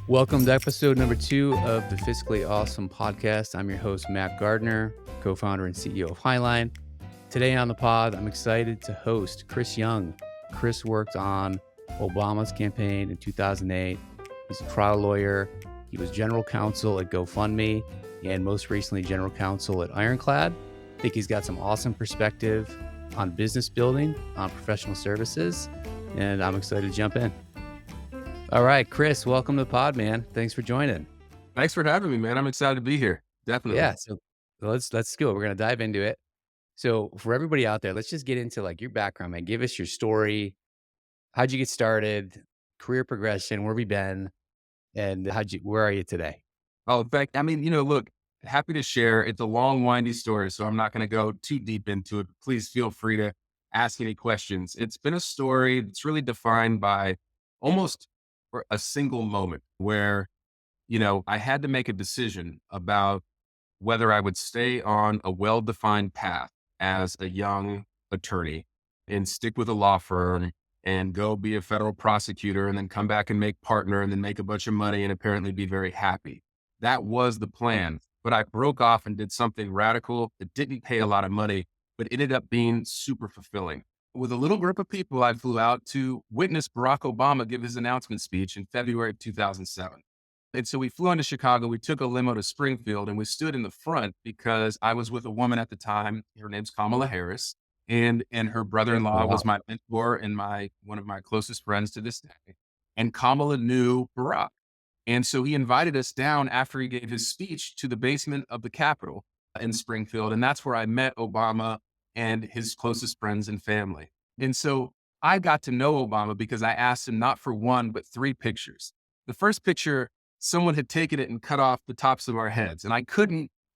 Welcome to episode number 2 of the Fiscally Awesome podcast. I'm your host, Matt Gardner, co-founder and CEO of Hiline. Today on the pod, I'm excited to host Chris Young. Chris worked on Obama's campaign in 2008. He's a trial lawyer. He was General Counsel at GoFundMe and most recently General Counsel at Ironclad. I think he's got some awesome perspective on business building, on professional services, and I'm excited to jump in. All right, Chris, welcome to the pod, man. Thanks for joining. Thanks for having me, man. I'm excited to be here. Definitely. Yeah, so let's go. We're gonna dive into it. So for everybody out there, let's just get into like your background, man. Give us your story. How'd you get started? Career progression. Where have you been? And where are you today? Oh, look, happy to share. It's a long, windy story, so I'm not going to go too deep into it. Please feel free to ask any questions. It's been a story that's really defined by almost a single moment where, I had to make a decision about whether I would stay on a well-defined path as a young attorney and stick with a law firm and go be a federal prosecutor and then come back and make partner and then make a bunch of money and apparently be very happy. That was the plan. But I broke off and did something radical that didn't pay a lot of money, but ended up being super fulfilling. With a little group of people, I flew out to witness Barack Obama give his announcement speech in February of 2007. And so we flew into Chicago. We took a limo to Springfield and we stood in the front because I was with a woman at the time. Her name's Kamala Harris. And her brother-in-law was my mentor and one of my closest friends to this day. And Kamala knew Barack. And so he invited us down after he gave his speech to the basement of the Capitol in Springfield. And that's where I met Obama and his closest friends and family. And so I got to know Obama because I asked him not for one, but 3 pictures. The first picture, someone had taken it and cut off the tops of our heads. And I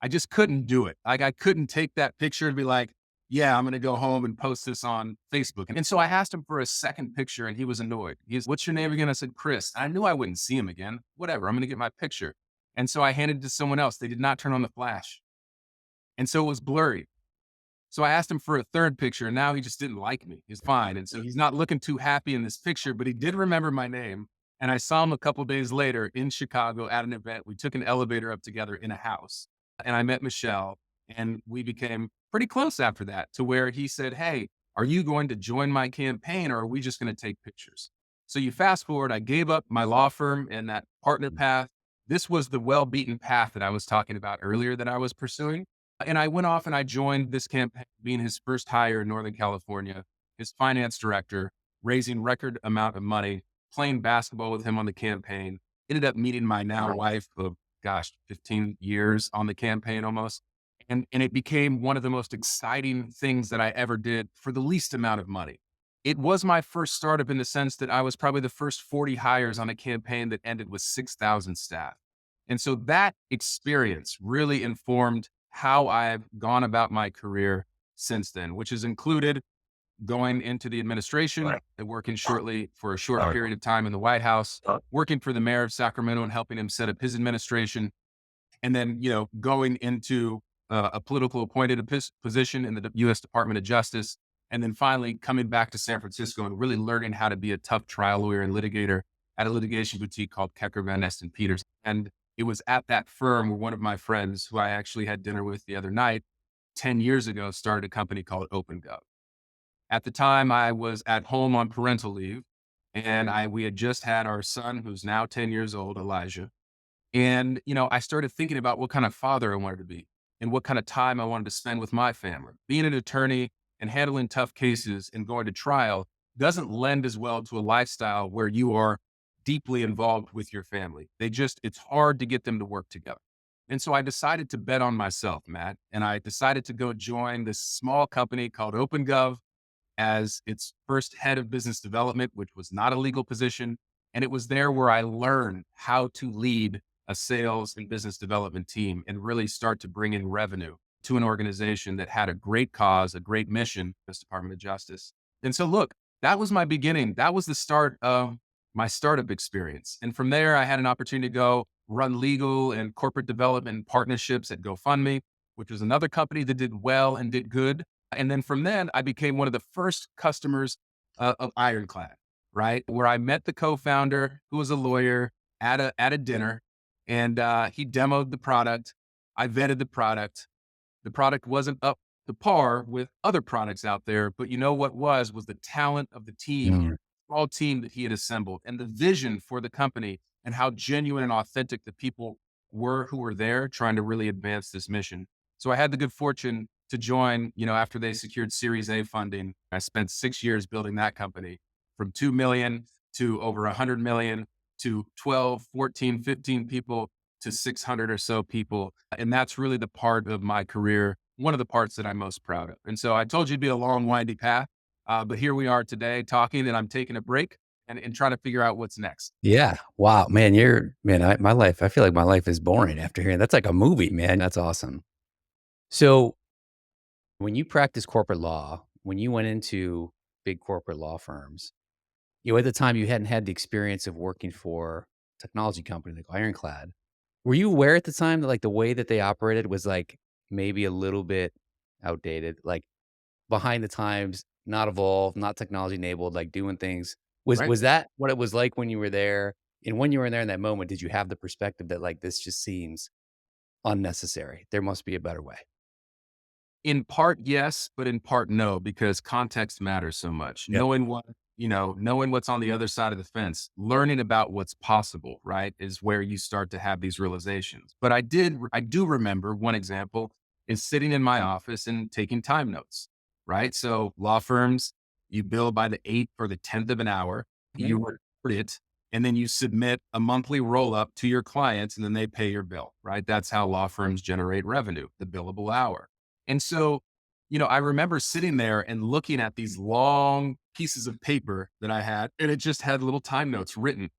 just couldn't do it. Like I couldn't take that picture and be like, yeah, I'm going to go home and post this on Facebook. And so I asked him for a second picture and he was annoyed. He's, what's your name again? I said, Chris. I knew I wouldn't see him again. Whatever. I'm going to get my picture. And so I handed it to someone else. They did not turn on the flash. And so it was blurry. So I asked him for a third picture and now he just didn't like me. He's fine. And so he's not looking too happy in this picture, but he did remember my name. And I saw him a couple of days later in Chicago at an event. We took an elevator up together in a house and I met Michelle and we became pretty close after that to where he said, hey, are you going to join my campaign or are we just going to take pictures? So you fast forward, I gave up my law firm and that partner path. This was the well-beaten path that I was talking about earlier that I was pursuing. And I went off and I joined this campaign, being his first hire in Northern California, his finance director, raising record amount of money, playing basketball with him on the campaign, ended up meeting my now wife of, 15 years on the campaign almost. And it became one of the most exciting things that I ever did for the least amount of money. It was my first startup in the sense that I was probably the first 40 hires on a campaign that ended with 6,000 staff. And so that experience really informed how I've gone about my career since then, which has included going into the administration and working shortly for a short period of time in the White House, working for the mayor of Sacramento and helping him set up his administration. And then, going into a political appointed position in the U.S. Department of Justice. And then finally coming back to San Francisco and really learning how to be a tough trial lawyer and litigator at a litigation boutique called Kecker Van Nest and Peters. And it was at that firm where one of my friends who I actually had dinner with the other night 10 years ago started a company called OpenGov. At the time, I was at home on parental leave, and we had just had our son, who's now 10 years old, Elijah. And, I started thinking about what kind of father I wanted to be and what kind of time I wanted to spend with my family. Being an attorney and handling tough cases and going to trial doesn't lend as well to a lifestyle where you are deeply involved with your family. It's hard to get them to work together. And so I decided to bet on myself, Matt, and I decided to go join this small company called OpenGov as its first head of business development, which was not a legal position. And it was there where I learned how to lead a sales and business development team and really start to bring in revenue to an organization that had a great cause, a great mission, the Department of Justice. And so look, that was my beginning. That was the start of my startup experience. And from there, I had an opportunity to go run legal and corporate development partnerships at GoFundMe, which was another company that did well and did good. And then from then, I became one of the first customers of Ironclad, right? Where I met the co-founder who was a lawyer. at a dinner, and he demoed the product. I vetted the product. The product wasn't up to par with other products out there, but you know what was the talent of the team, Mm. small team that he had assembled, and the vision for the company, and how genuine and authentic the people were who were there trying to really advance this mission. So I had the good fortune to join, after they secured Series A funding. I spent 6 years building that company from 2 million to over 100 million to 12, 14, 15 people to 600 or so people. And that's really the part of my career, one of the parts that I'm most proud of. And so I told you it'd be a long, windy path, but here we are today talking, and I'm taking a break and trying to figure out what's next. Yeah. Wow, man, my life, I feel like my life is boring after hearing that's like a movie, man. That's awesome. So when you practice corporate law, when you went into big corporate law firms, at the time you hadn't had the experience of working for a technology company like Ironclad. Were you aware at the time that like the way that they operated was like maybe a little bit outdated, like behind the times, not evolved, not technology enabled, like doing things? Right. Was that what it was like when you were there? And when you were there in that moment, did you have the perspective that like this just seems unnecessary? There must be a better way. In part, yes, but in part, no, because context matters so much. Yep. Knowing what's on the other side of the fence, learning about what's possible, right, is where you start to have these realizations. But I do remember one example is sitting in my office and taking time notes, right? So law firms, you bill by the eighth or the 10th of an hour, you record it, and then you submit a monthly roll up to your clients, and then they pay your bill, right? That's how law firms generate revenue, the billable hour. And so, I remember sitting there and looking at these long pieces of paper that I had, and it just had little time notes written.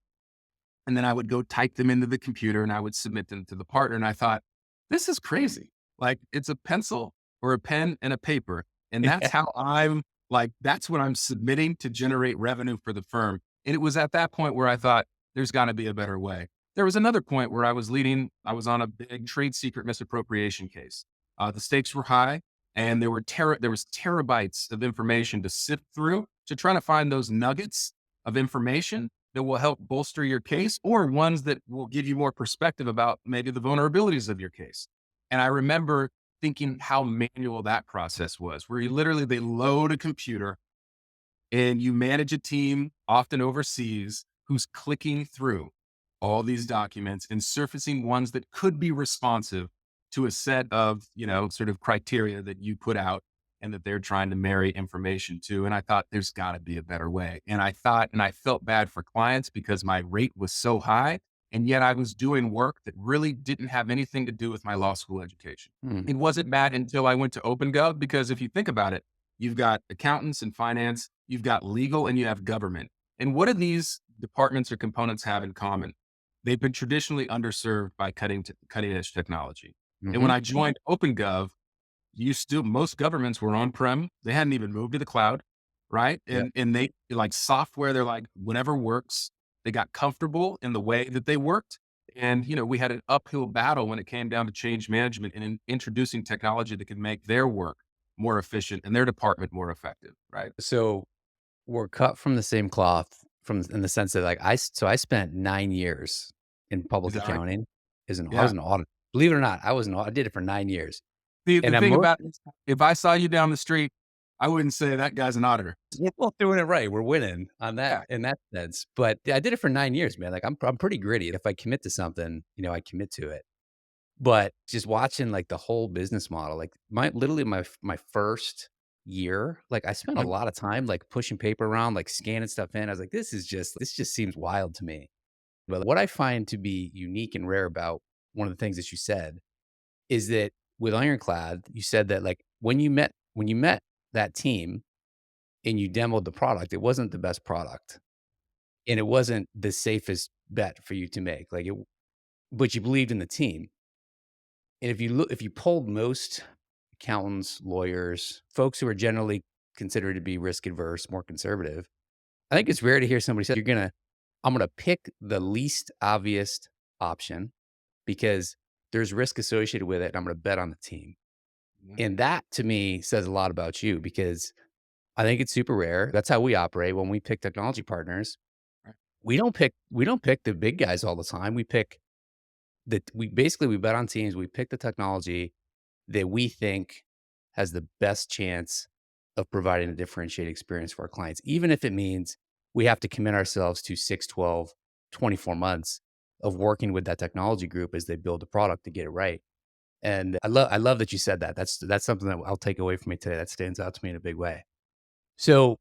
And then I would go type them into the computer and I would submit them to the partner. And I thought, this is crazy. Like, it's a pencil or a pen and a paper. And that's how that's what I'm submitting to generate revenue for the firm. And it was at that point where I thought, there's got to be a better way. There was another point where I was on a big trade secret misappropriation case. The stakes were high, and there was terabytes of information to sift through to try to find those nuggets of information that will help bolster your case, or ones that will give you more perspective about maybe the vulnerabilities of your case. And I remember thinking how manual that process was, where they load a computer and you manage a team, often overseas, who's clicking through all these documents and surfacing ones that could be responsive to a set of, sort of criteria that you put out and that they're trying to marry information to. And I thought there's got to be a better way. And I felt bad for clients because my rate was so high. And yet I was doing work that really didn't have anything to do with my law school education. Hmm. It wasn't bad until I went to OpenGov, because if you think about it, you've got accountants and finance, you've got legal, and you have government. And what do these departments or components have in common? They've been traditionally underserved by cutting edge technology. And when Hmm. I joined OpenGov, most governments were on-prem. They hadn't even moved to the cloud, right? Yeah. And they like software, they're like, whatever works. They got comfortable in the way that they worked. And, we had an uphill battle when it came down to change management and introducing technology that could make their work more efficient and their department more effective, right? So we're cut from the same cloth in the sense that like I spent 9 years in Is public that right? accounting I was Yeah. an auditor. Believe it or not, I did it for 9 years. The And I'm thing most about it is, if I saw you down the street, I wouldn't say that guy's an auditor. well doing it right. We're winning on that Yeah. in that sense. But yeah, I did it for 9 years, man. Like I'm pretty gritty. And if I commit to something, I commit to it. But just watching like the whole business model, like my first year, like I spent a Mhm. lot of time like pushing paper around, like scanning stuff in. I was like, this just seems wild to me. But what I find to be unique and rare about one of the things that you said is that with Ironclad, you said that like when you met that team and you demoed the product, it wasn't the best product and it wasn't the safest bet for you to make. But you believed in the team. And if you polled most accountants, lawyers, folks who are generally considered to be risk adverse, more conservative, I think it's rare to hear somebody say, I'm gonna pick the least obvious option because there's risk associated with it, and I'm gonna bet on the team. Mhm. And that to me says a lot about you because I think it's super rare. That's how we operate when we pick technology partners. Right. we don't pick the big guys all the time. We bet on teams. We pick the technology that we think has the best chance of providing a differentiated experience for our clients, even if it means we have to commit ourselves to 6, 12, 24 months of working with that technology group as they build the product to get it right. And I love that you said that. That's something that I'll take away from me today. That stands out to me in a big way. So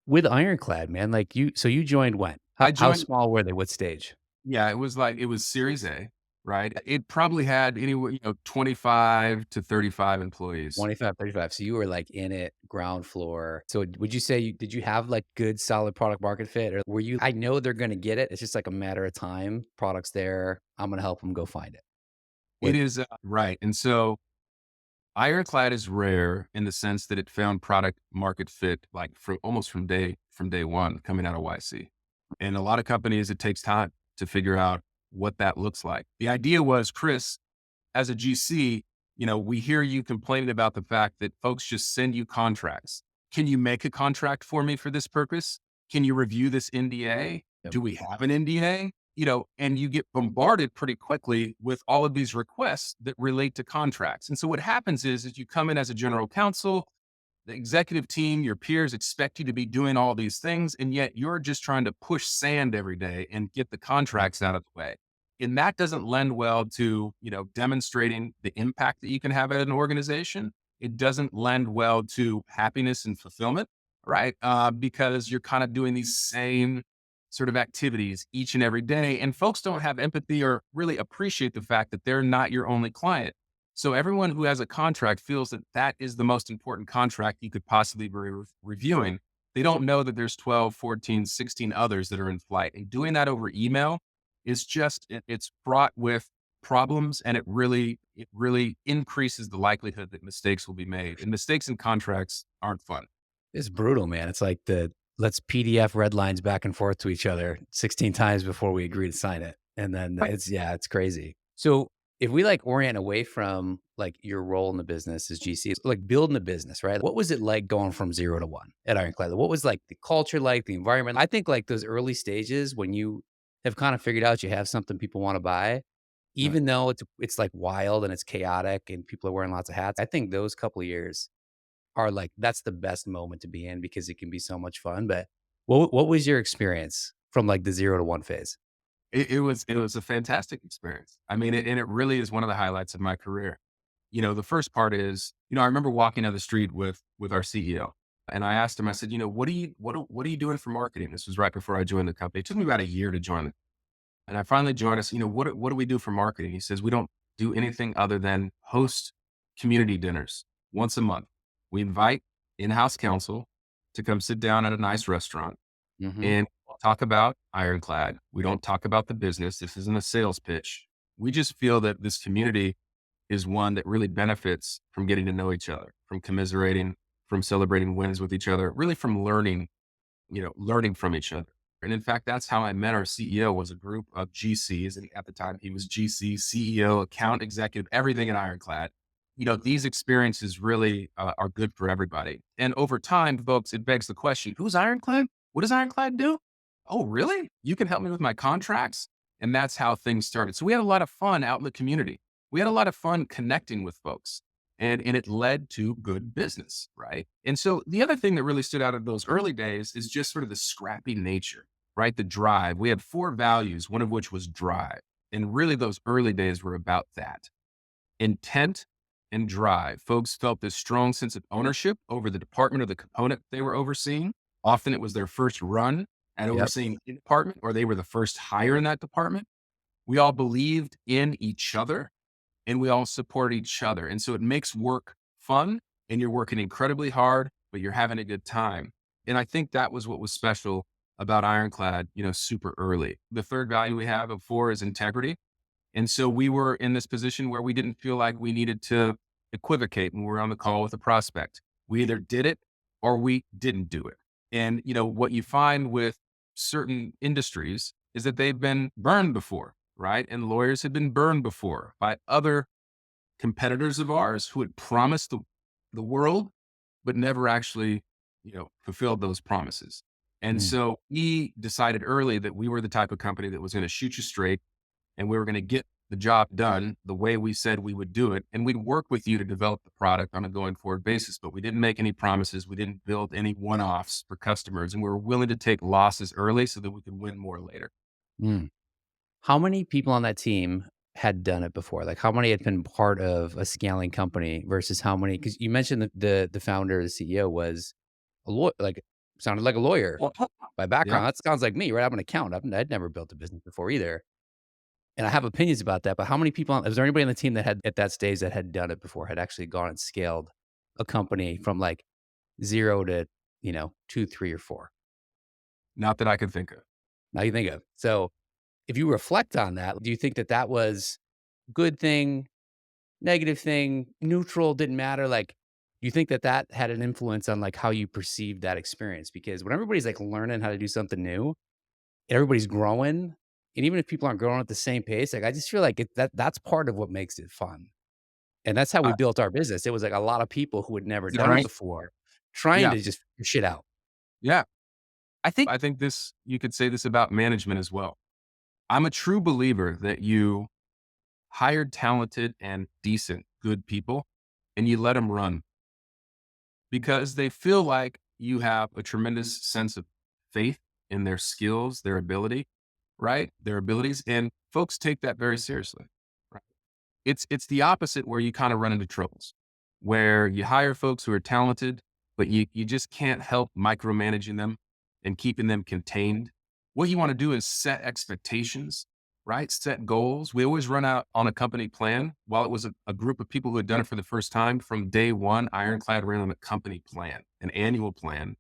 with Ironclad, man, like you joined when? How I how joined, small were they? What stage? yeah, it was Series A, right? It probably had anywhere, 25 to 35 employees. 25, 35. So you were like in it, ground floor. So would you say did you have like good solid product market fit? Or were you, I know they're gonna get it. It's just like a matter of time. Product's there. I'm gonna help them go find it. It What is right. And so Ironclad is rare in the sense that it found product market fit like from day one coming out of YC. And a lot of companies, it takes time to figure out what that looks like. The idea was, Chris, as a GC, we hear you complaining about the fact that folks just send you contracts. Can you make a contract for me for this purpose? Can you review this NDA? Yep. Do we have an NDA? And you get bombarded pretty quickly with all of these requests that relate to contracts. And so what happens is you come in as a general counsel, the executive team, your peers expect you to be doing all these things, and yet you're just trying to push sand every day and get the contracts out of the way. And that doesn't lend well to, demonstrating the impact that you can have at an organization. It doesn't lend well to happiness and fulfillment, right? Because you're kind of doing these same sort of activities each and every day. And folks don't have empathy or really appreciate the fact that they're not your only client. So everyone who has a contract feels that that is the most important contract you could possibly be reviewing. They don't know that there's 12, 14, 16 others that are in flight. And doing that over email is just, it's fraught with problems, and it really increases the likelihood that mistakes will be made. And mistakes in contracts aren't fun. It's brutal, man. It's like the let's PDF red lines back and forth to each other 16 times before we agree to sign it. And then it's crazy. So if we like orient away from like your role in the business as GC, it's like building a business, right? What was it like going from 0 to 1 at Ironclad? What was like the culture like, the environment? I think like those early stages when you have kind of figured out you have something people want to buy, Right. even though it's like wild and it's chaotic and people are wearing lots of hats. I think those couple of years are like that's the best moment to be in because it can be so much fun. But what was your experience from like the 0 to 1 phase? It was a fantastic experience. I mean, and it really is one of the highlights of my career. The first part is, I remember walking down the street with our CEO, and I asked him, I said, what are you doing for marketing? This was right before I joined the company. It took me about a year to join it. And I finally joined us, what do we do for marketing? He says, we don't do anything other than host community dinners once a month. We invite in-house counsel to come sit down at a nice restaurant Mhm. and talk about Ironclad. We don't talk about the business. This isn't a sales pitch. We just feel that this community is one that really benefits from getting to know each other, from commiserating, from celebrating wins with each other, really from learning from each other. And in fact, that's how I met our CEO, was a group of GCs. And at the time he was GC, CEO, account executive, everything in Ironclad. These experiences really are good for everybody. And over time, folks, it begs the question, who's Ironclad? What does Ironclad do? Oh, really? You can help me with my contracts? And that's how things started. So we had a lot of fun out in the community. We had a lot of fun connecting with folks, and it led to good business, right? And so the other thing that really stood out of those early days is just sort of the scrappy nature, right? The drive. We had 4 values, one of which was drive. And really those early days were about that. Intent and drive. Folks felt this strong sense of ownership over the department or the component they were overseeing. Often it was their first run at Yep. overseeing a department, or they were the first hire in that department. We all believed in each other, and we all support each other. And so it makes work fun, and you're working incredibly hard, but you're having a good time. And I think that was what was special about Ironclad, super early. The third value we have of 4 is integrity. And so we were in this position where we didn't feel like we needed to equivocate when we were on the call with a prospect. We either did it or we didn't do it. And, what you find with certain industries is that they've been burned before, right? And lawyers had been burned before by other competitors of ours who had promised the world, but never actually, fulfilled those promises. And Mm. so we decided early that we were the type of company that was going to shoot you straight, and we were going to get the job done the way we said we would do it. And we'd work with you to develop the product on a going forward basis, but we didn't make any promises. We didn't build any one-offs for customers, and we were willing to take losses early so that we could win more later. Mm. How many people on that team had done it before? Like, how many had been part of a scaling company versus how many? Because you mentioned that the founder, the CEO, was a lawyer, like sounded like a lawyer by Yeah. background. That sounds like me, right? I'm an accountant. I'd never built a business before either, and I have opinions about that. But how many people? Was there anybody on the team that had at that stage that had done it before? Had actually gone and scaled a company from like zero to 2, 3, or 4? Not that I could think of. Now you think of so. If you reflect on that, do you think that that was good thing, negative thing, neutral, didn't matter? Like, you think that that had an influence on, like, how you perceived that experience? Because when everybody's, like, learning how to do something new, everybody's growing, and even if people aren't growing at the same pace, like, I just feel like that's part of what makes it fun, and that's how we Uh, built our business. It was, like, a lot of people who had never is that done it right? before trying Yeah. to just figure shit out. Yeah. I think this, you could say this about management as well. I'm a true believer that you hire talented and decent, good people, and you let them run because they feel like you have a tremendous sense of faith in their skills, their ability, right? Their abilities. And folks take that very seriously. Right? It's the opposite where you kind of run into troubles, where you hire folks who are talented, but you just can't help micromanaging them and keeping them contained. What you want to do is set expectations, right? Set goals. We always run out on a company plan. While it was a group of people who had done it for the first time, from day one, Ironclad ran on a company plan, an annual plan,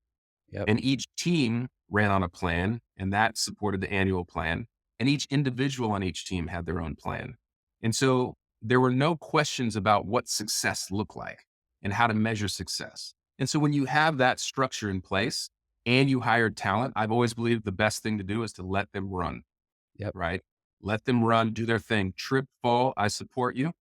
Yep. and each team ran on a plan, and that supported the annual plan. And each individual on each team had their own plan. And so there were no questions about what success looked like and how to measure success. And so when you have that structure in place and you hire talent, I've always believed the best thing to do is to let them run, Yep. right? Let them run, do their thing. Trip, fall, I support you,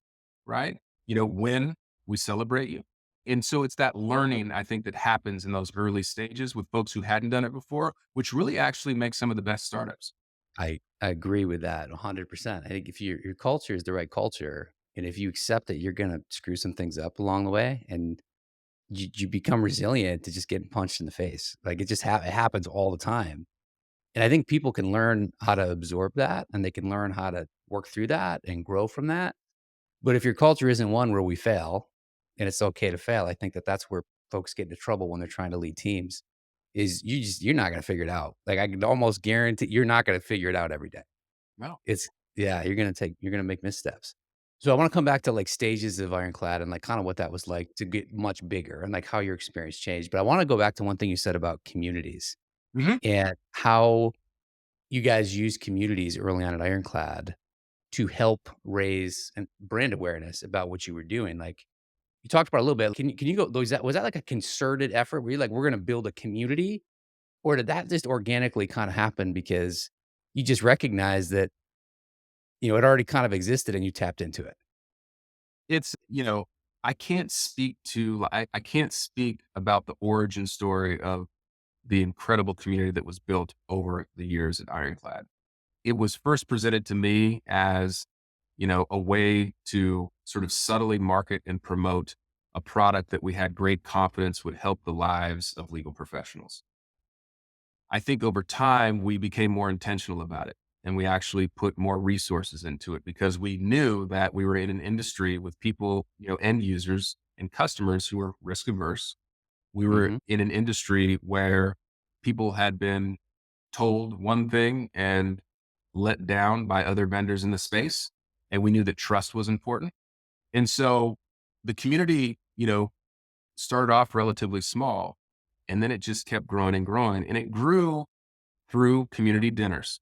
right? Win, we celebrate you. And so it's that learning, I think, that happens in those early stages with folks who hadn't done it before, which really actually makes some of the best startups. I agree with that 100%. I think if your culture is the right culture, and if you accept that you're gonna screw some things up along the way, and you become resilient to just getting punched in the face, like it just it happens all the time. And I think people can learn how to absorb that, and they can learn how to work through that and grow from that. But if your culture isn't one where we fail, and it's okay to fail, I think that that's where folks get into trouble when they're trying to lead teams. Is you're not gonna figure it out. Like I can almost guarantee you're not gonna figure it out every day. No. It's yeah, you're gonna make missteps. So I wanna come back to, like, stages of Ironclad and, like, kinda what that was like to get much bigger and, like, how your experience changed. But I wanna go back to one thing you said about communities Mhm. and how you guys use communities early on at Ironclad to help raise and brand awareness about what you were doing. Like, you talked about it a little bit. Can you go was that like a concerted effort? Were you like, "We're gonna build a community," or did that just organically kinda happen because you just recognized that, it already kind of existed and you tapped into it? It's, I can't speak to, I can't speak about the origin story of the incredible community that was built over the years at Ironclad. It was first presented to me as, a way to sort of subtly market and promote a product that we had great confidence would help the lives of legal professionals. I think over time, we became more intentional about it and we actually put more resources into it because we knew that we were in an industry with people, end users and customers who were risk averse. We were Mhm. in an industry where people had been told one thing and let down by other vendors in the space. And we knew that trust was important. And so the community, started off relatively small and then it just kept growing and growing. And it grew through community dinners.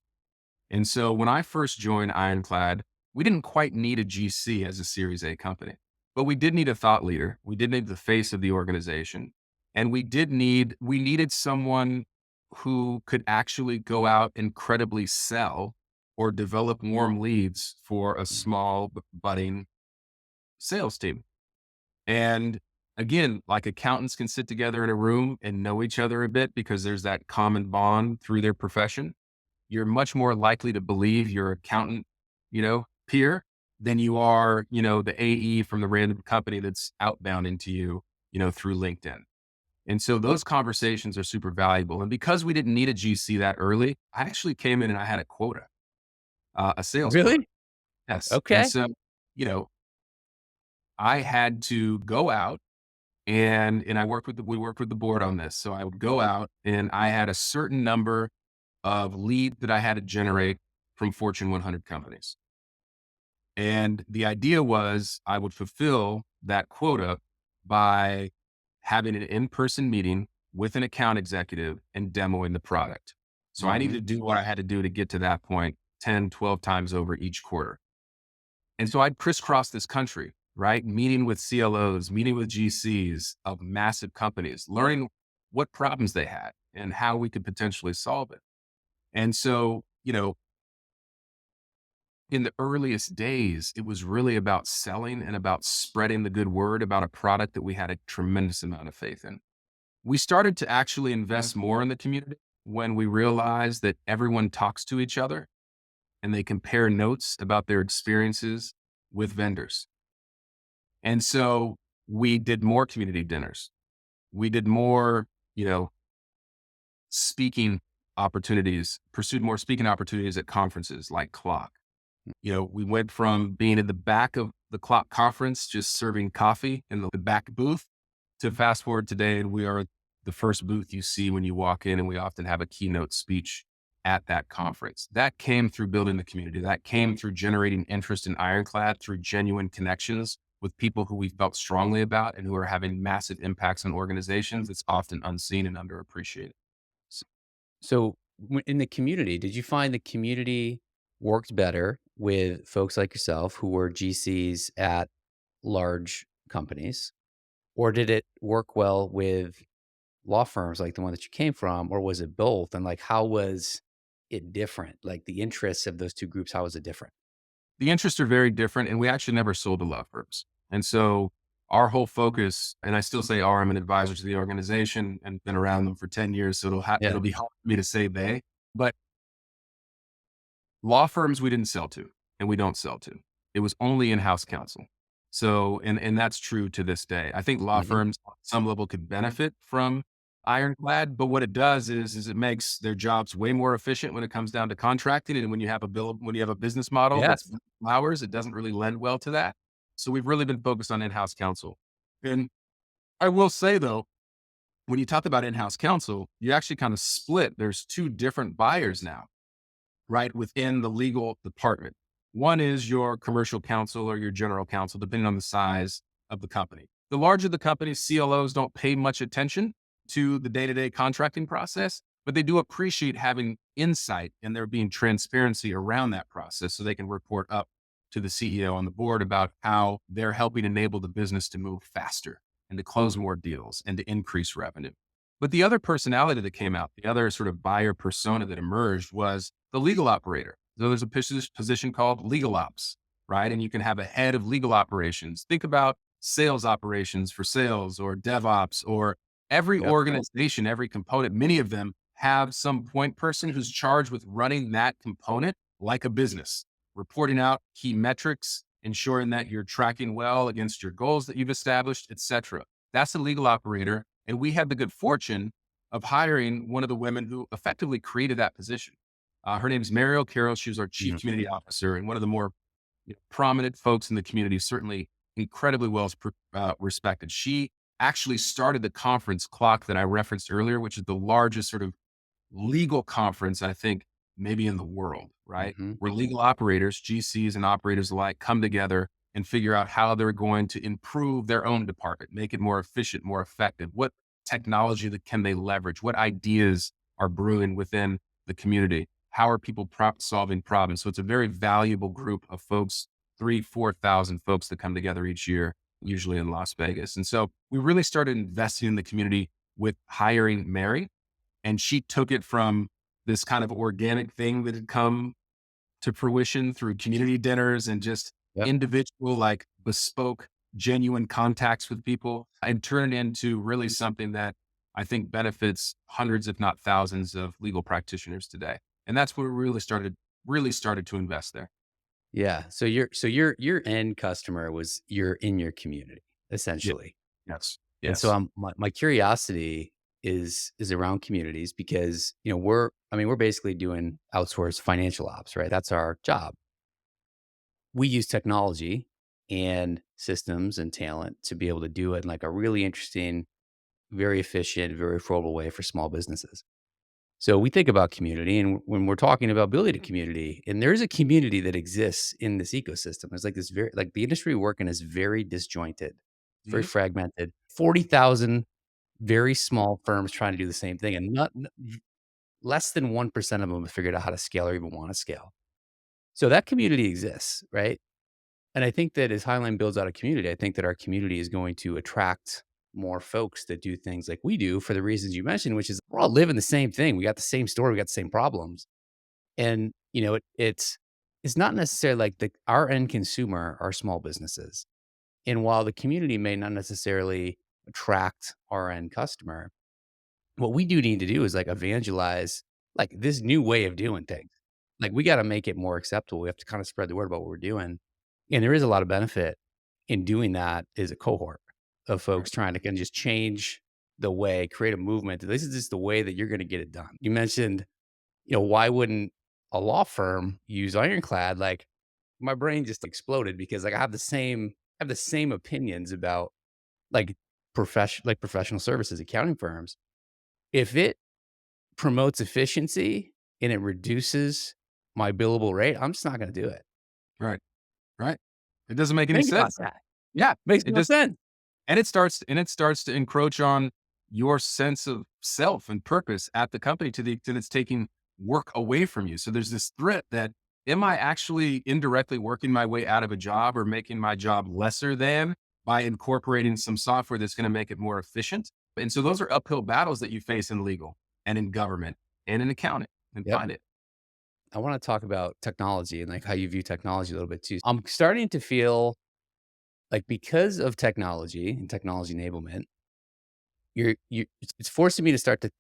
And so when I first joined Ironclad, we didn't quite need a GC as a Series A company, but we did need a thought leader. We did need the face of the organization. And we needed someone who could actually go out and credibly sell or develop warm leads for a Mm. small budding sales team. And again, like accountants can sit together in a room and know each other a bit because there's that common bond through their profession. You're much more likely to believe your accountant, peer than you are, the AE from the random company that's outbound into you, through LinkedIn. And so those conversations are super valuable. And because we didn't need a GC that early, I actually came in and I had a quota, a sales quota. Really? Yes. And Okay. so, you know, I had to go out and we worked with the board on this. So I would go out and I had a certain number of leads that I had to generate from Fortune 100 companies. And the idea was I would fulfill that quota by having an in-person meeting with an account executive and demoing the product. So I needed Hmm. to do what I had to do to get to that point 10, 12 times over each quarter. And so I'd crisscross this country, right? Meeting with CLOs, meeting with GCs of massive companies, learning what problems they had and how we could potentially solve it. And so, in the earliest days, it was really about selling and about spreading the good word about a product that we had a tremendous amount of faith in. We started to actually invest more in the community when we realized that everyone talks to each other and they compare notes about their experiences with vendors. And so we did more community dinners. We did more, speaking opportunities, pursued more speaking opportunities at conferences like Clock. We went from being in the back of the Clock conference, just serving coffee in the back booth, to fast forward today, and we are the first booth you see when you walk in, and we often have a keynote speech at that conference. That came through building the community. That came through generating interest in Ironclad through genuine connections with people who we felt strongly about and who are having massive impacts on organizations. It's often unseen and underappreciated. S- So, in the community, did you find the community worked better with folks like yourself who were GCs at large companies, or did it work well with law firms like the one that you came from, or was it both? And like, how was it different? Like the interests of those two groups, how was it different? The interests are very different, and we actually never sold to law firms. And so our whole focus, and I still say our, I'm an advisor to the organization and been around them for 10 years. So Yeah. it'll be hard for me to say they, but law firms we didn't sell to and we don't sell to. It was only in-house counsel. So, and that's true to this day. I think law Hmm. firms on some level could benefit from Ironclad, but what it does is it makes their jobs way more efficient when it comes down to contracting. And when you have when you have a business model that's Yes. hours, it doesn't really lend well to that. So we've really been focused on in-house counsel. And I will say though, when you talk about in-house counsel, you actually kind of split. There's two different buyers now, right, within the legal department. One is your commercial counsel or your general counsel, depending on the size of the company. The larger the company, CLOs don't pay much attention to the day-to-day contracting process, but they do appreciate having insight and there being transparency around that process so they can report up to the CEO on the board about how they're helping enable the business to move faster and to close more deals and to increase revenue. But the other personality that came out, the other sort of buyer persona that emerged was the legal operator. So there's a position called legal ops, right? And you can have a head of legal operations. Think about sales operations for sales or DevOps or every Yep. organization, every component. Many of them have some point person who's charged with running that component like a business, reporting out key metrics, ensuring that you're tracking well against your goals that you've established, et cetera. That's a legal operator. And we had the good fortune of hiring one of the women who effectively created that position. Her name is Mariel Carroll. She was our chief Mhm. community officer and one of the more prominent folks in the community, certainly incredibly well respected. She actually started the conference Clock that I referenced earlier, which is the largest sort of legal conference, I think, maybe in the world, right? Mhm. Where legal operators, GCs and operators alike come together and figure out how they're going to improve their own department, make it more efficient, more effective. What technology that can they leverage? What ideas are brewing within the community? How are people solving problems? So it's a very valuable group of folks, 4,000 folks that come together each year, usually in Las Vegas. And so we really started investing in the community with hiring Mary, and she took it from this kind of organic thing that had come to fruition through community dinners and just Yep. individual, like bespoke genuine contacts with people and turn it into really something that I think benefits hundreds, if not thousands of legal practitioners today. And that's where we really started to invest there. Yeah. So your end customer was you're in your community, Yeah. essentially. Yes. And so Yes. my curiosity is around communities because, we're basically doing outsourced financial ops, right? That's our job. We use technology and systems and talent to be able to do it in like a really interesting, very efficient, very affordable way for small businesses. So we think about community, and when we're talking about building a community, and there is a community that exists in this ecosystem. It's like this very like the industry we work in is very disjointed. It's very Mhm. fragmented. 40,000 very small firms trying to do the same thing, and not less than 1% of them have figured out how to scale or even want to scale. So that community exists, right? And I think that as Highline builds out a community, I think that our community is going to attract more folks that do things like we do for the reasons you mentioned, which is we're all living the same thing. We got the same story, we got the same problems. And it's not necessarily like our end consumer are small businesses. And while the community may not necessarily attract our end customer, what we do need to do is like evangelize like this new way of doing things. Like we got to make it more acceptable. We have to kind of spread the word about what we're doing. And there is a lot of benefit in doing that as a cohort of Right. folks trying to kind of just change the way, create a movement. This is just the way that you're going to get it done. You mentioned, why wouldn't a law firm use Ironclad? Like my brain just exploded because like I have the same opinions about like professional services, accounting firms. If it promotes efficiency and it reduces my billable rate, I'm just not gonna do it. Right. Right. It doesn't make any Think about sense. that. Yeah. Makes It no just sense. and it starts to encroach on your sense of self and purpose at the company to the extent it's taking work away from you. So there's this threat that am I actually indirectly working my way out of a job or making my job lesser than by incorporating some software that's going to make it more efficient? And so those are uphill battles that you face in legal and in government and in accounting and Yep. finance. I wanna talk about technology and, like, how you view technology a little bit too. I'm starting to feel like because of technology and technology enablement, it's forcing me to start to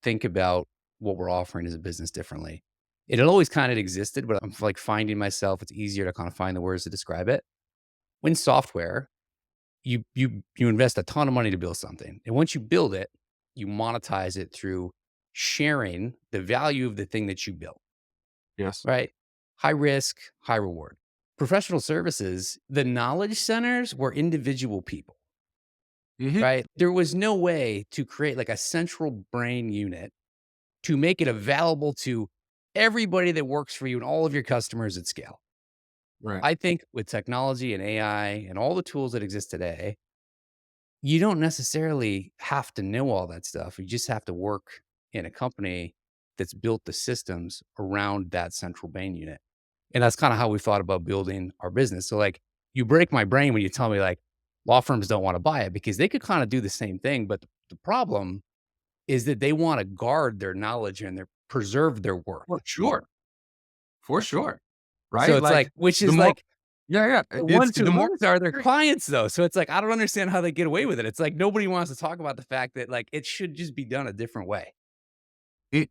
think about what we're offering as a business differently. It had always kind of existed, but I'm, like, finding myself it's easier to kinda find the words to describe it. When software, you invest a ton of money to build something, and once you build it, you monetize it through sharing the value of the thing that you built. Yes. Right? High risk, high reward. Professional services, the knowledge centers were individual people, Hmm. right? There was no way to create like a central brain unit to make it available to everybody that works for you and all of your customers at scale. Right. I think with technology and AI and all the tools that exist today, you don't necessarily have to know all that stuff. You just have to work in a company that's built the systems around that central brain unit. And that's kinda how we thought about building our business. So, like, you break my brain when you tell me, like, law firms don't wanna buy it because they could kinda do the same thing, but the problem is that they wanna guard their knowledge and their preserve their worth. For sure. For sure. So Right. it's Like like which the is more, like yeah, yeah. the It's ones who the more lose are their clients, though. So it's like, I don't understand how they get away with it. It's like nobody wants to talk about the fact that, like, it should just be done a different way.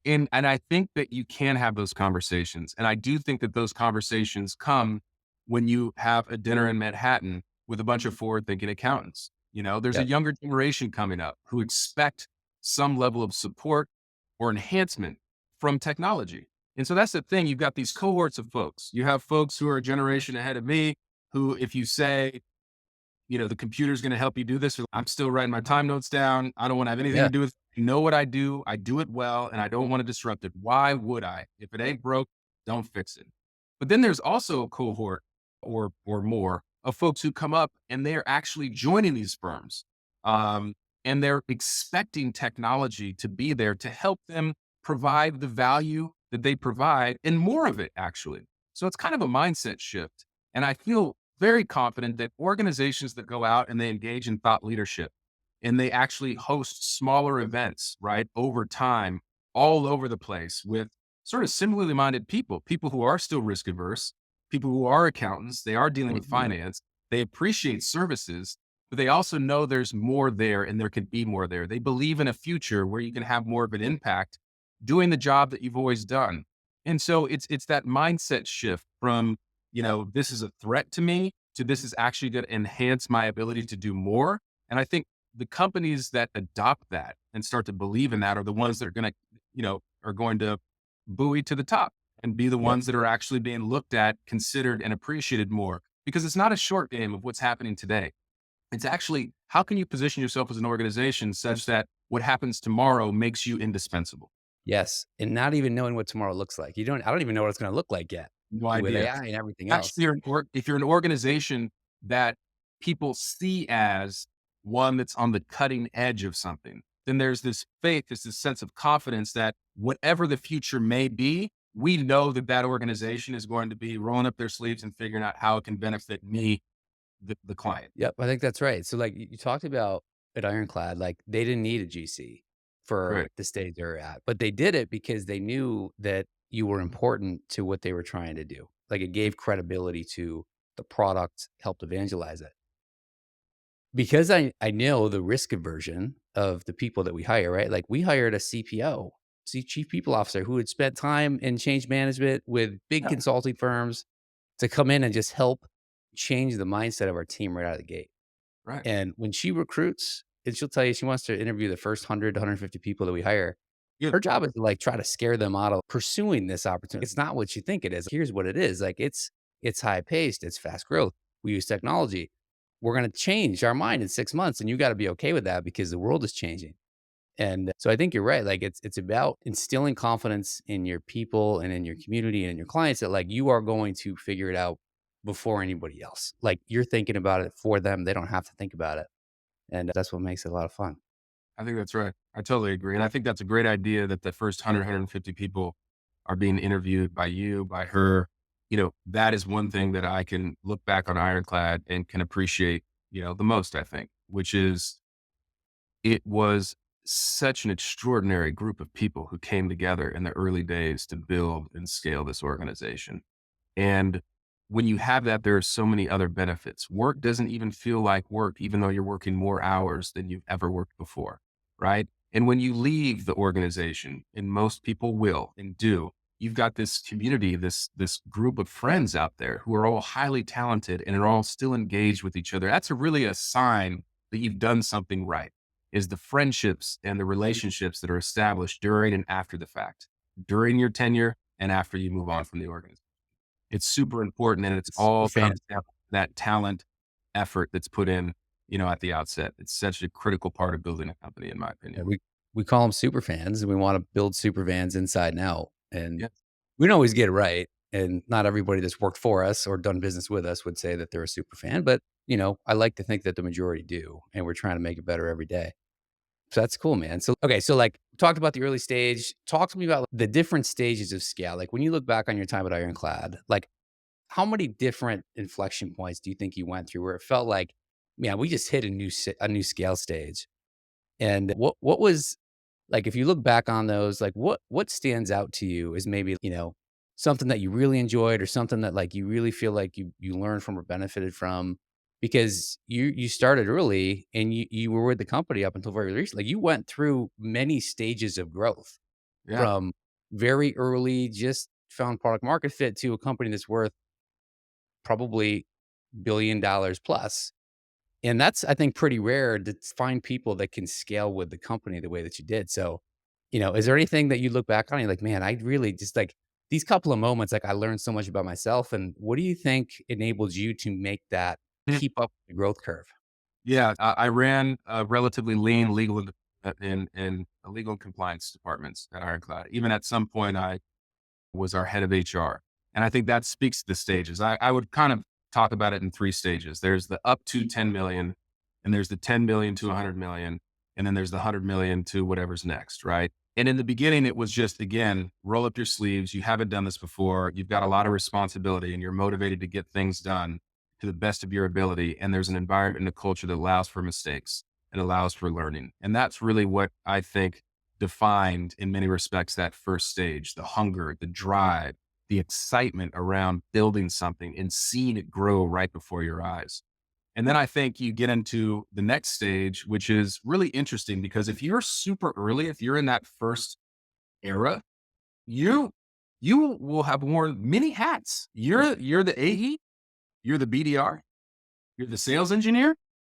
and I think that you can have those conversations. And I do think that those conversations come when you have a dinner in Manhattan with a bunch of forward thinking accountants. There's a Yep. younger generation coming up who expect some level of support or enhancement from technology. And so that's the thing. You've got these cohorts of folks. You have folks who are a generation ahead of me who, if you say, the computer's going to help you do this. Or I'm still writing my time notes down. I don't want to have anything Yeah. to do with it. I know what I do. I do it well, and I don't want to disrupt it. Why would I? If it ain't broke, don't fix it. But then there's also a cohort or more of folks who come up and they're actually joining these firms. Um, and they're expecting technology to be there to help them provide the value that they provide and more of it, actually. So it's kind of a mindset shift. And I feel very confident that organizations that go out and they engage in thought leadership and they actually host smaller events, right, over time, all over the place with sort of similarly minded people, people who are still risk averse, people who are accountants, they are dealing with Mhm. finance. They appreciate services, but they also know there's more there and there could be more there. They believe in a future where you can have more of an impact doing the job that you've always done. And so it's that mindset shift from, this is a threat to me to this is actually going to enhance my ability to do more. And I think the companies that adopt that and start to believe in that are the ones that are going to, are going to buoy to the top and be the Yep. ones that are actually being looked at, considered, and appreciated more. Because it's not a short game of what's happening today. It's actually, how can you position yourself as an organization such that what happens tomorrow makes you indispensable? Yes. And not even knowing what tomorrow looks like. I don't even know what it's going to look like yet No with idea. AI and everything Actually, else. if you're an organization that people see as one that's on the cutting edge of something, then there's this faith, there's this sense of confidence that whatever the future may be, we know that that organization is going to be rolling up their sleeves and figuring out how it can benefit me, the client. Yep, I think that's right. So, like, you talked about at Ironclad, like, they didn't need a GC for Correct. the stage they're at, but they did it because they knew that you were important to what they were trying to do. Like, it gave credibility to the product, helped evangelize it. Because I know the risk aversion of the people that we hire, right? Like, we hired a CPO, Chief People Officer, who had spent time in change management with big Yeah. consulting firms to come in and just help change the mindset of our team right out of the gate. Right. And when she recruits, and she'll tell you she wants to interview the first 100 to 150 people that we hire, Yeah. her job is to, like, try to scare them out of pursuing this opportunity. It's not what you think it is. Here's what it is. Like, it's high paced, it's fast growth. We use technology. We're gonna change our mind in 6 months, and you gotta be okay with that because the world is changing. And so I think you're right. Like, it's about instilling confidence in your people and in your community and in your clients that, like, you are going to figure it out before anybody else. Like, you're thinking about it for them. They don't have to think about it. And that's what makes it a lot of fun. I think that's right. I totally agree. And I think that's a great idea that the first 150 people are being interviewed by you, by her. That is one thing that I can look back on Ironclad and can appreciate, the most, I think, which is it was such an extraordinary group of people who came together in the early days to build and scale this organization. And when you have that, there are so many other benefits. Work doesn't even feel like work, even though you're working more hours than you've ever worked before. Right. And when you leave the organization, and most people will and do, you've got this community, this group of friends out there who are all highly talented and are all still engaged with each other. That's really a sign that you've done something right, is the friendships and the relationships that are established during and after the fact, during your tenure and after you move on from the organization. It's super important, and it's It's super all fan. comes down to that talent effort that's put in, at the outset. It's such a critical part of building a company, in my Yeah, opinion. we call them super fans, and we want to build super fans inside and out. And Yeah. we don't always get it right. And not everybody that's worked for us or done business with us would say that they're a super fan. But, I like to think that the majority do. And we're trying to make it better every day. So that's cool, man. So, okay. So, like, talked about the early stage. Talk to me about the different stages of scale. Like, when you look back on your time at Ironclad, like, how many different inflection points do you think you went through where it felt like, man, we just hit a new scale stage? And what was like, if you look back on those, like, what stands out to you is maybe, something that you really enjoyed or something that, like, you really feel like you learned from or benefited from? Because you started early and you were with the company up until very recently. Like, you went through many stages of growth Yeah. from very early, just found product market fit to a company that's worth probably $1 billion plus. And that's, I think, pretty rare to find people that can scale with the company the way that you did. So, is there anything that you look back on, you're like, man, I really just like these couple of moments, like, I learned so much about myself. And what do you think enabled you to make that Mhm. keep up the growth curve? Yeah. I ran a relatively lean legal in legal and compliance departments at Ironclad. Even at some point, I was our head of HR. And I think that speaks to the stages. I would kind of talk about it in three stages. There's the up to 10 million, and there's the 10 million to 100 million, and then there's the 100 million to whatever's next, right? And in the beginning, it was just, again, roll up your sleeves. You haven't done this before. You've got a lot of responsibility, and you're motivated to get things done to the best of your ability. And there's an environment and a culture that allows for mistakes and allows for learning. And that's really what I think defined in many respects that first stage, the hunger, the drive, the excitement around building something and seeing it grow right before your eyes. And then I think you get into the next stage, which is really interesting because if you're super early, if you're in that first era, you you will have worn many hats. You're the AE, you're the BDR, you're the sales engineer,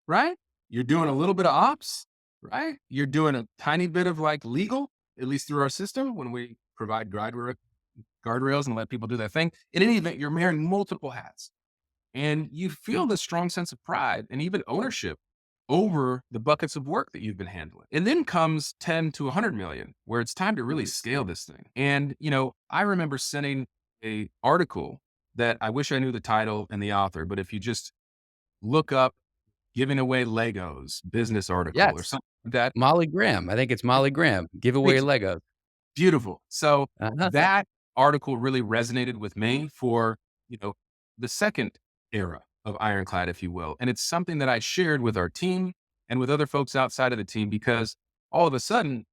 right? You're doing a little bit of ops, right? You're doing a tiny bit of like legal, at least through our system when we provide guardrails and let people do their thing. In any event, you're wearing multiple hats and you feel this strong sense of pride and even ownership over the buckets of work that you've been handling. And then comes 10 to 100 million, where it's time to really scale this thing. And, I remember sending a article that I wish I knew the title and the author, but if you just look up giving away Legos business article or Yes. something like that, Molly Graham. I think it's Molly Graham. Give away it's Legos. beautiful. So Uh-huh. that article really resonated with me for, you know, the second era of Ironclad, if you will. And it's something that I shared with our team and with other folks outside of the team, because all of a sudden,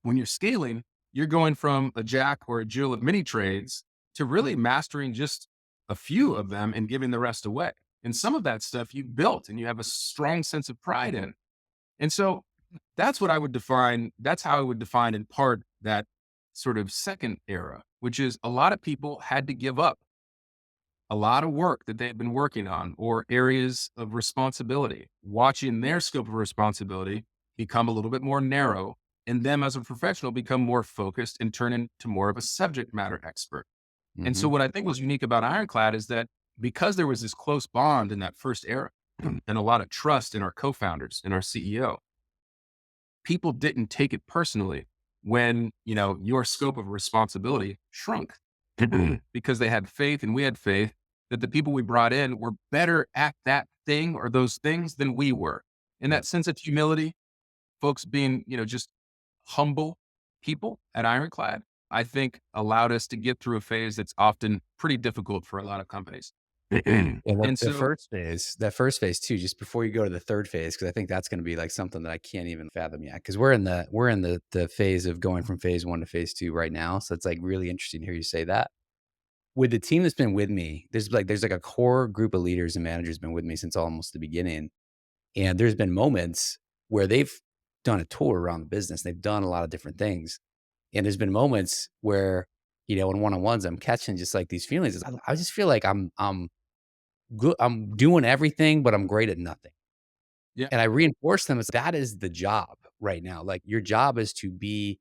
when you're scaling, you're going from a jack or a Jill of many trades to really mastering just a few of them and giving the rest away. And some of that stuff you built and you have a strong sense of pride in. And so that's what I would define. That's how I would define in part that sort of second era, which is a lot of people had to give up a lot of work that they had been working on or areas of responsibility, watching their scope of responsibility become a little bit more narrow and them as a professional become more focused and turn into more of a subject matter expert. And so Mhm. what I think was unique about Ironclad is that because there was this close bond in that first era and a lot of trust in our co-founders and our CEO, people didn't take it personally when, your scope of responsibility shrunk because they had faith and we had faith that the people we brought in were better at that thing or those things than we were. And Yep. that sense of humility, folks being, just humble people at Ironclad, I think allowed us to get through a phase that's often pretty difficult for a lot of companies. Yeah, And the so that first phase too, just before you go to the third phase, because I think that's gonna be like something that I can't even fathom yet. Because we're in the phase of going from phase 1 to phase 2 right now. So it's like really interesting to hear you say that. With the team that's been with me, there's like a core group of leaders and managers been with me since almost the beginning. And there's been moments where they've done a tour around the business. They've done a lot of different things. And there's been moments where, in one-on-ones, I'm catching just like these feelings. I just feel like I'm good. I'm doing everything, but I'm great at nothing. yeah, And I reinforce them as that is the job right now. Like your job is to be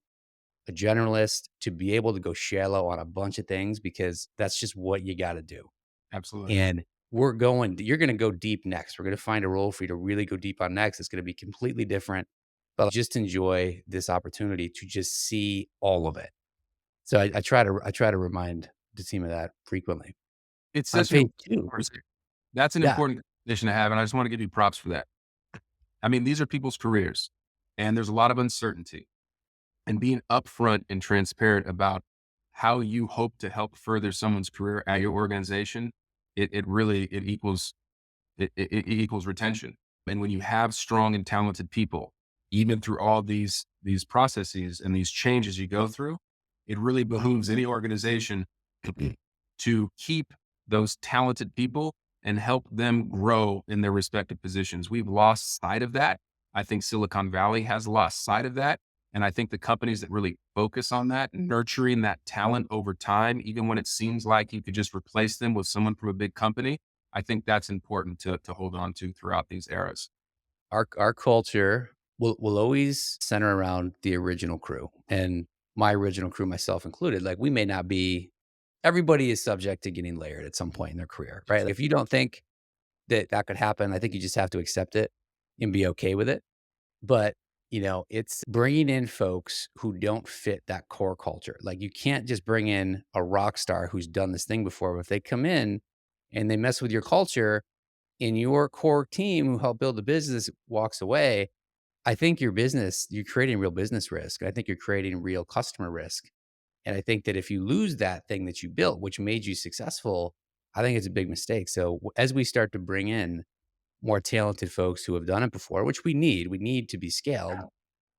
a generalist, to be able to go shallow on a bunch of things because that's just what you got to do. absolutely. And you're going to go deep next. We're going to find a role for you to really go deep on next. It's going to be completely different, but just enjoy this opportunity to just see all of it. So I try to remind the team of that frequently. It's On such an phase important 2, conversation. That's an yeah. important condition to have. And I just want to give you props for that. I mean, these are people's careers and there's a lot of uncertainty, and being upfront and transparent about how you hope to help further someone's career at your organization, it really, it equals retention. And when you have strong and talented people, even through all these processes and these changes you go through, it really behooves any organization to keep those talented people and help them grow in their respective positions. We've lost sight of that. I think Silicon Valley has lost sight of that. And I think the companies that really focus on that, nurturing that talent over time, even when it seems like you could just replace them with someone from a big company, I think that's important to hold on to throughout these eras. Our culture will always center around the original crew, and my original crew, myself included. Like, we may not be everybody is subject to getting layered at some point in their career, right? Like, if you don't think that that could happen, I think you just have to accept it and be okay with it. But, it's bringing in folks who don't fit that core culture. Like, you can't just bring in a rock star who's done this thing before. But if they come in and they mess with your culture and your core team who helped build the business walks away, I think you're creating real business risk. I think you're creating real customer risk. And I think that if you lose that thing that you built, which made you successful, I think it's a big mistake. So as we start to bring in more talented folks who have done it before, which we need to be scaled.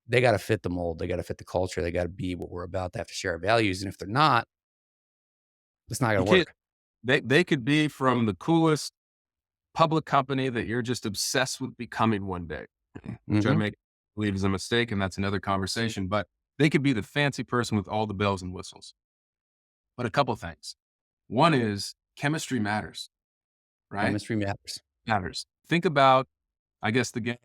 They got to fit the mold. They got to fit the culture. They got to be what we're about. They have to share our values. And if they're not, it's not going You to can't, work. they could be from the coolest public company that you're just obsessed with becoming one day, which I Mm-hmm. believe is a mistake. And that's another conversation, but they could be the fancy person with all the bells and whistles. But a couple things. One is chemistry matters, right? Chemistry matters. Matters. Think about, I guess, the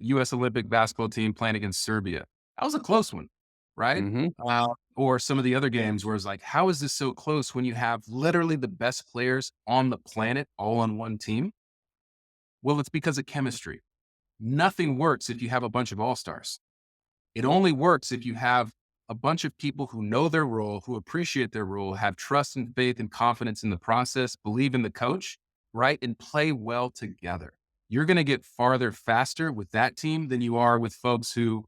U.S. Olympic basketball team playing against Serbia. That was a close one, right? Mm-hmm. Or some of the other games where it's like, how is this so close when you have literally the best players on the planet all on one team? Well, it's because of chemistry. Nothing works if you have a bunch of all-stars. It only works if you have a bunch of people who know their role, who appreciate their role, have trust and faith and confidence in the process, believe in the coach, right? And play well together. You're going to get farther faster with that team than you are with folks who,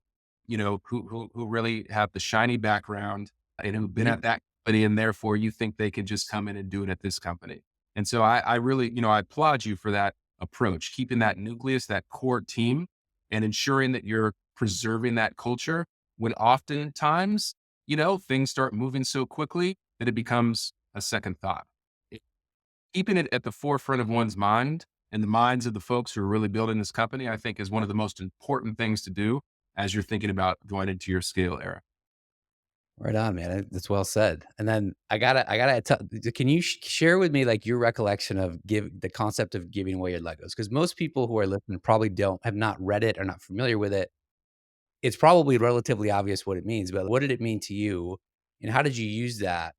who really have the shiny background and who've been Yeah. at that company, and therefore you think they can just come in and do it at this company. And so I really, I applaud you for that approach, keeping that nucleus, that core team, and ensuring that you're preserving that culture when oftentimes, things start moving so quickly that it becomes a second thought. Keeping it at the forefront of one's mind and the minds of the folks who are really building this company, I think is one of the most important things to do as you're thinking about going into your scale era. Right on, man. That's well said. And then can you share with me like your recollection of the concept of giving away your Legos? Because most people who are listening probably have not read it or not familiar with it. It's probably relatively obvious what it means, but what did it mean to you? And how did you use that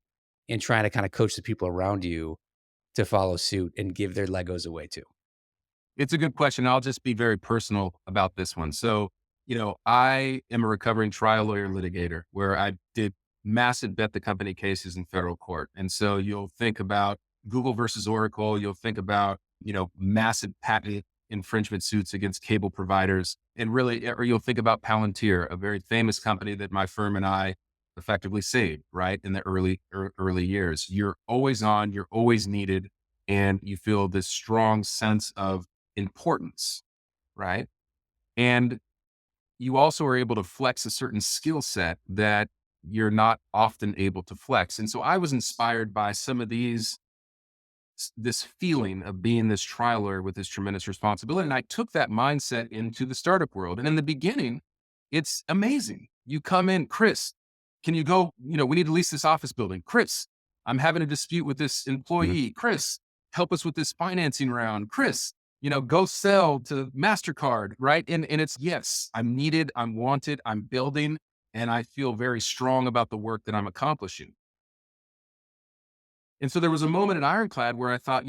in trying to kind of coach the people around you to follow suit and give their Legos away too? It's a good question. I'll just be very personal about this one. So, I am a recovering trial lawyer litigator where I did massive bet the company cases in federal court. And so you'll think about Google versus Oracle. You'll think about, massive patent infringement suits against cable providers. And really, or you'll think about Palantir, a very famous company that my firm and I effectively saved, right? In the early years. You're always on, you're always needed, and you feel this strong sense of importance, right? And you also are able to flex a certain skill set that you're not often able to flex. And so I was inspired by some of this feeling of being this trial lawyer with this tremendous responsibility. And I took that mindset into the startup world. And in the beginning, it's amazing. You come in, Chris, can you go, we need to lease this office building. Chris, I'm having a dispute with this employee. Chris, help us with this financing round. Chris, go sell to MasterCard, right? And it's, yes, I'm needed, I'm wanted, I'm building, and I feel very strong about the work that I'm accomplishing. And so there was a moment at Ironclad where I thought,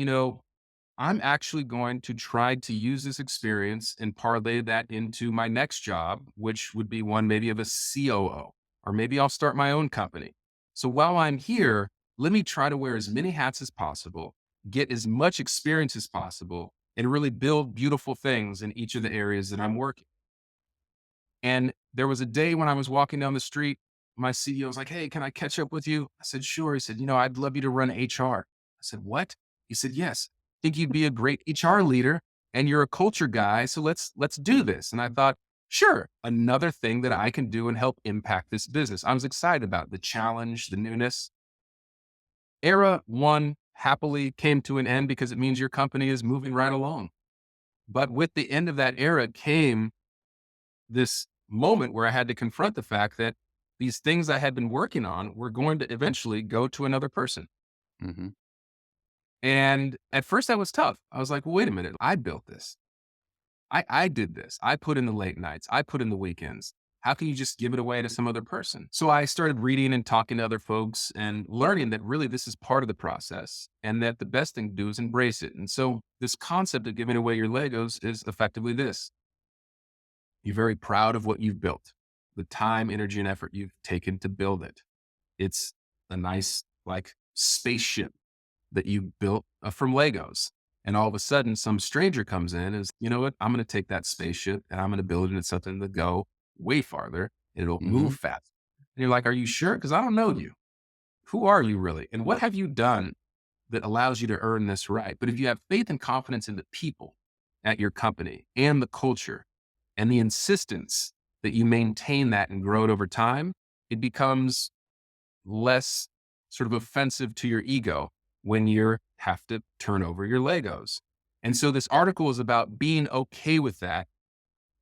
I'm actually going to try to use this experience and parlay that into my next job, which would be one maybe of a COO, or maybe I'll start my own company. So while I'm here, let me try to wear as many hats as possible, get as much experience as possible, and really build beautiful things in each of the areas that I'm working. And there was a day when I was walking down the street, my CEO was like, "Hey, can I catch up with you?" I said, "Sure." He said, "I'd love you to run HR." I said, "What?" He said, "Yes, I think you'd be a great HR leader and you're a culture guy. So let's do this." And I thought, sure, another thing that I can do and help impact this business. I was excited about the challenge, the newness. Era one happily came to an end because it means your company is moving right along. But with the end of that era came this moment where I had to confront the fact that these things I had been working on were going to eventually go to another person. Mm-hmm. And at first that was tough. I was like, well, wait a minute. I built this. I did this. I put in the late nights. I put in the weekends. How can you just give it away to some other person? So I started reading and talking to other folks and learning that really this is part of the process and that the best thing to do is embrace it. And so this concept of giving away your Legos is effectively this. You're very proud of what you've built, the time, energy, and effort you've taken to build it. It's a nice, like, spaceship that you built from Legos. And all of a sudden, some stranger comes in and is, you know what? I'm going to take that spaceship and I'm going to build it into something to go way farther and it'll Mm-hmm. move fast. And you're like, are you sure? Because I don't know you. Who are you really? And what have you done that allows you to earn this right? But if you have faith and confidence in the people at your company and the culture and the insistence that you maintain that and grow it over time, it becomes less sort of offensive to your ego when you have to turn over your Legos. And so this article is about being okay with that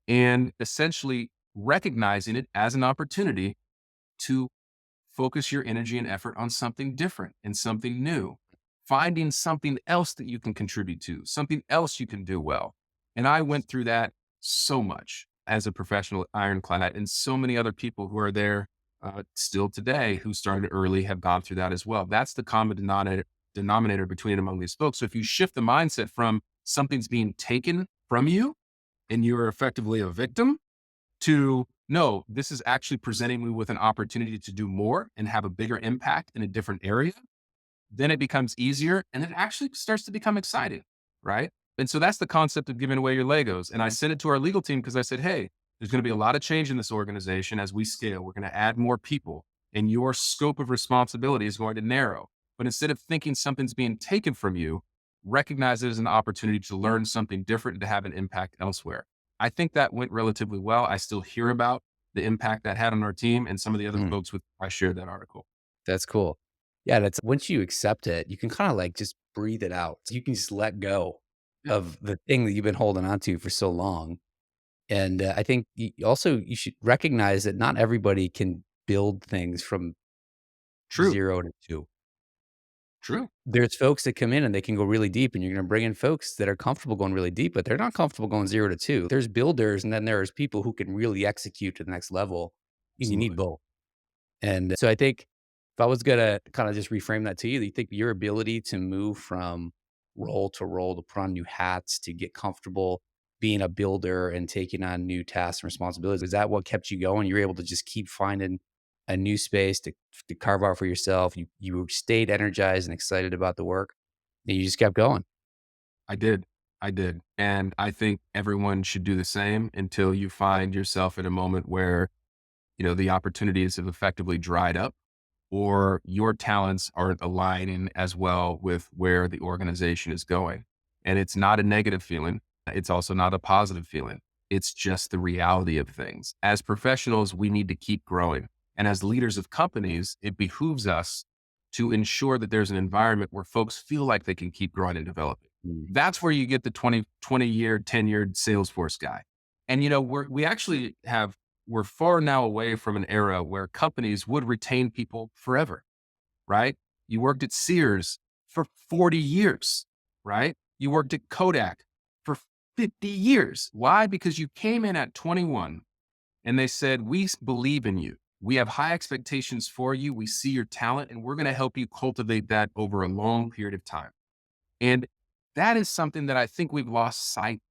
and essentially recognizing it as an opportunity to focus your energy and effort on something different and something new, finding something else that you can contribute to, something else you can do well. And I went through that so much as a professional at Ironclad, and so many other people who are there still today who started early have gone through that as well. That's the common denominator between and among these folks. So if you shift the mindset from something's being taken from you and you're effectively a victim to no, this is actually presenting me with an opportunity to do more and have a bigger impact in a different area, then it becomes easier and it actually starts to become exciting, right? And so that's the concept of giving away your Legos. And I sent it to our legal team because I said, hey, there's going to be a lot of change in this organization as we scale. We're going to add more people and your scope of responsibility is going to narrow. But instead of thinking something's being taken from you, recognize it as an opportunity to learn something different and to have an impact elsewhere. I think that went relatively well. I still hear about the impact that had on our team and some of the other Mm, folks with I shared that article. that's cool. Yeah, that's once you accept it, you can kind of like just breathe it out. You can just let go Yeah, of the thing that you've been holding on to for so long. And I think also you should recognize that not everybody can build things from true, 0 to 2. true. There's folks that come in and they can go really deep, and you're gonna bring in folks that are comfortable going really deep, but they're not comfortable going 0 to 2. There's builders, and then there's people who can really execute to the next level, and you need Absolutely. both. And so I think if I was gonna kinda just reframe that to you, do you think your ability to move from role to role, to put on new hats, to get comfortable being a builder and taking on new tasks and responsibilities, is that what kept you going? You're able to just keep finding a new space to carve out for yourself. You stayed energized and excited about the work, and you just kept going. I did. I did. And I think everyone should do the same until you find yourself in a moment where, the opportunities have effectively dried up or your talents aren't aligning as well with where the organization is going. And it's not a negative feeling. It's also not a positive feeling. It's just the reality of things. As professionals, we need to keep growing. And as leaders of companies, it behooves us to ensure that there's an environment where folks feel like they can keep growing and developing. Mm. That's where you get the 20-year tenured Salesforce guy. And, we're far now away from an era where companies would retain people forever, right? You worked at Sears for 40 years, right? You worked at Kodak for 50 years. Why? Because you came in at 21 and they said, we believe in you. We have high expectations for you. We see your talent and we're going to help you cultivate that over a long period of time. And that is something that I think we've lost sight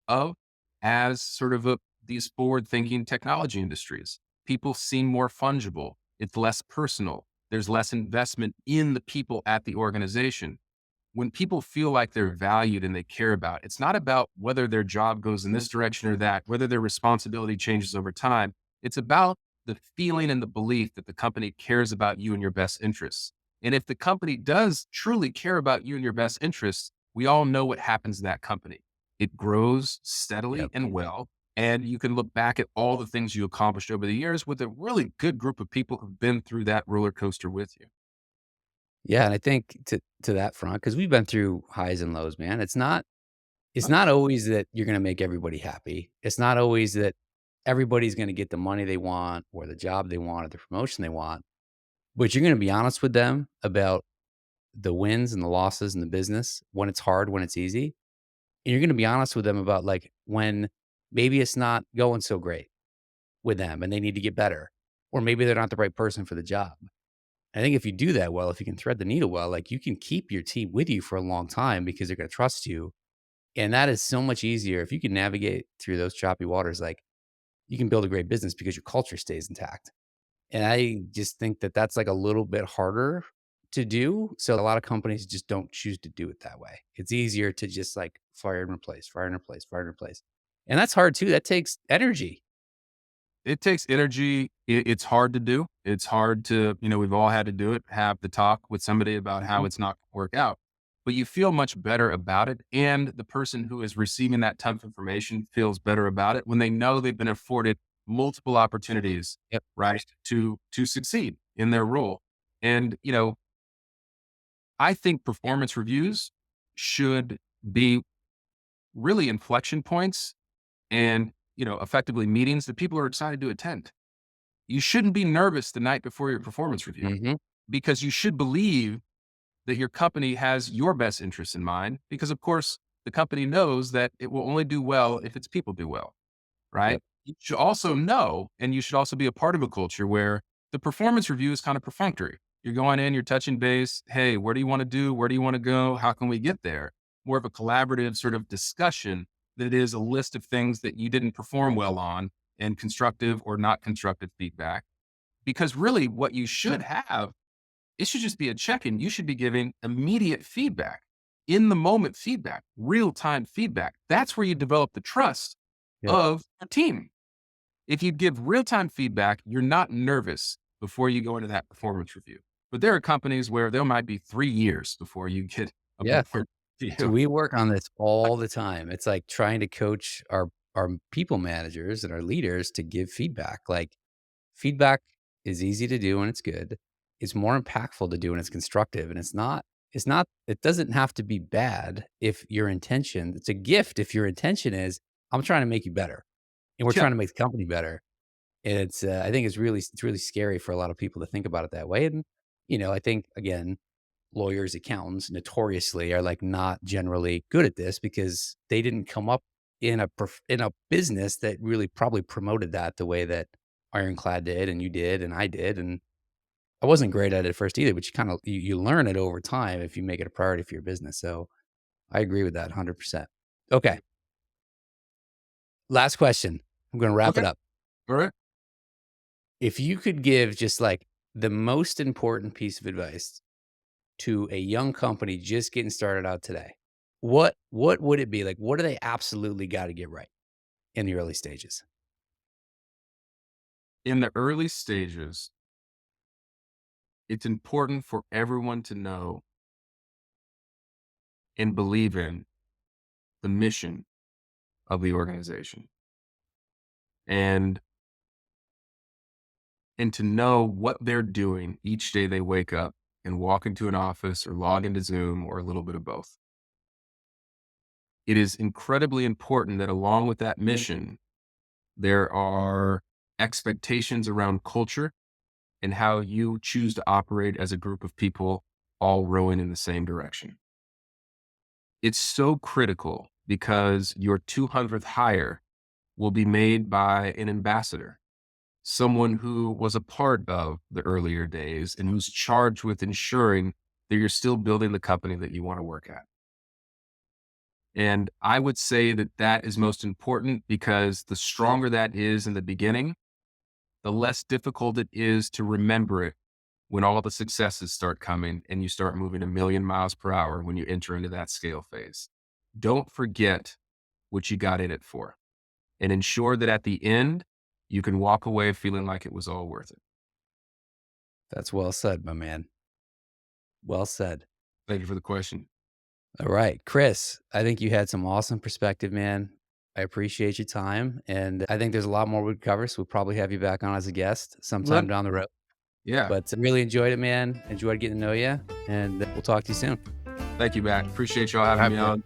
of as sort of these forward thinking technology industries. People seem more fungible. It's less personal. There's less investment in the people at the organization. When people feel like they're valued and they care about, it's not about whether their job goes in this direction or that, whether their responsibility changes over time. It's about the feeling and the belief that the company cares about you and your best interests. And if the company does truly care about you and your best interests, we all know what happens to that company. It grows steadily Yep. and well. And you can look back at all the things you accomplished over the years with a really good group of people who've been through that roller coaster with you. Yeah, and I think to that front, because 'cause we've been through highs and lows, man. It's not always that you're gonna make everybody happy. It's not always that everybody's gonna get the money they want or the job they want or the promotion they want, but you're gonna be honest with them about the wins and the losses in the business, when it's hard, when it's easy, and you're gonna be honest with them about, like, when maybe it's not going so great with them and they need to get better, or maybe they're not the right person for the job. I think if you do that well, if you can thread the needle well, like, you can keep your team with you for a long time because they're gonna trust you, and that is so much easier if you can navigate through those choppy waters, like, you can build a great business because your culture stays intact. And I just think that that's, like, a little bit harder to do, so a lot of companies just don't choose to do it that way. It's easier to just, like, fire and replace, fire and replace, fire and replace. And that's hard too, that takes energy. It takes energy. It's hard to do. It's hard to, we've all had to do it, have the talk with somebody about how Mhm. it's not going to work out. But you feel much better about it. And the person who is receiving that type of information feels better about it when they know they've been afforded multiple opportunities, Yep. right, to succeed in their role. And, I think performance reviews should be really inflection points and, effectively meetings that people are excited to attend. You shouldn't be nervous the night before your performance review Hmm. because you should believe that your company has your best interests in mind because, of course, the company knows that it will only do well if its people do well, right? Yep. You should also know, and you should also be a part of a culture where the performance review is kind of perfunctory. You're going in, you're touching base. Hey, where do you want to do? Where do you want to go? How can we get there? More of a collaborative sort of discussion that is a list of things that you didn't perform well on and constructive or not constructive feedback. Because really, what you should have, it should just be a check-in. You should be giving immediate feedback, in the moment feedback, real-time feedback. That's where you develop the trust Yep. of your team. If you give real-time feedback, you're not nervous before you go into that performance review. But there are companies where there might be 3 years before you get a Yeah. performance So review. we work on this all the time. It's like trying to coach our people managers and our leaders to give feedback. Like feedback is easy to do when it's good. It's more impactful to do when it's constructive. And it doesn't have to be bad if your intention, it's a gift if your intention is, I'm trying to make you better. And we're Yeah, trying to make the company better. And I think it's really scary for a lot of people to think about it that way. And, I think again, lawyers, accountants notoriously are like not generally good at this because they didn't come up in a business that really probably promoted that the way that Ironclad did and you did and I did. And I wasn't great at it first either, but you learn it over time if you make it a priority for your business. So I agree with that 100%. Okay. Last question. I'm going to wrap okay, it up. all right. If you could give just like the most important piece of advice to a young company just getting started out today, what would it be? Like, what do they absolutely got to get right in the early stages? In the early stages, it's important for everyone to know and believe in the mission of the organization and to know what they're doing each day they wake up and walk into an office or log into Zoom or a little bit of both. It is incredibly important that along with that mission, there are expectations around culture and how you choose to operate as a group of people all rowing in the same direction. It's so critical because your 200th hire will be made by an ambassador, someone who was a part of the earlier days and who's charged with ensuring that you're still building the company that you want to work at. And I would say that that is most important because the stronger that is in the beginning, the less difficult it is to remember it when all the successes start coming and you start moving a million miles per hour when you enter into that scale phase. Don't forget what you got in it for and ensure that at the end, you can walk away feeling like it was all worth it. That's well said, my man. Well said. Thank you for the question. All right, Chris, I think you had some awesome perspective, man. I appreciate your time. And I think there's a lot more we could cover. So we'll probably have you back on as a guest Well, sometime down the road. yeah. But I really enjoyed it, man. Enjoyed getting to know you. And we'll talk to you soon. Thank you, Matt. Appreciate y'all having me on.